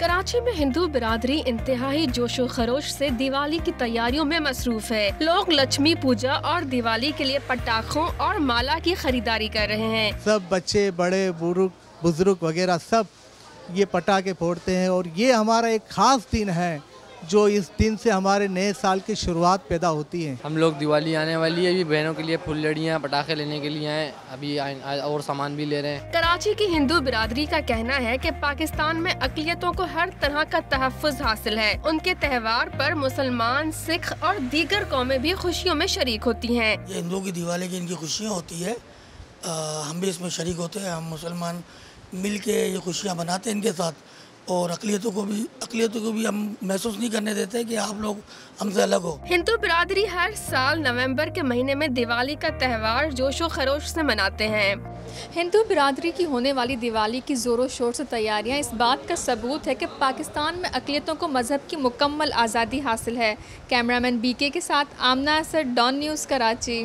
कराची में हिंदू बिरादरी इंतहाई जोशो खरोश से दिवाली की तैयारियों में मसरूफ है। लोग लक्ष्मी पूजा और दिवाली के लिए पटाखों और माला की खरीदारी कर रहे हैं। सब बच्चे, बड़े, बुजुर्ग वगैरह सब ये पटाखे फोड़ते हैं और ये हमारा एक खास दिन है जो इस दिन से हमारे नए साल की शुरुआत पैदा होती है। हम लोग दिवाली आने वाली है, अभी बहनों के लिए फुलझड़ियाँ पटाखे लेने के लिए आए, अभी और सामान भी ले रहे हैं। कराची की हिंदू बिरादरी का कहना है कि पाकिस्तान में अक़लियतों को हर तरह का तहफ़्फ़ुज़ हासिल है। उनके त्यौहार पर मुसलमान, सिख और दीगर कौमें भी खुशियों में शरीक होती हैं। ये हिंदुओं की दिवाली की इनकी खुशियाँ होती है, हम भी इसमें शरीक होते हैं। हम मुसलमान मिल के ये खुशियाँ मनाते हैं इनके साथ, और अक़लियतों को भी हम महसूस नहीं करने देते कि आप लोग हमसे अलग हो। हिंदू बिरादरी हर साल नवंबर के महीने में दिवाली का त्यौहार जोशो खरोश से मनाते हैं। हिंदू बिरादरी की होने वाली दिवाली की ज़ोरों शोर से तैयारियां इस बात का सबूत है कि पाकिस्तान में अक़लियतों को मजहब की मुकम्मल आज़ादी हासिल है। कैमरामैन BK के साथ आमना असद, डॉन न्यूज़, कराची।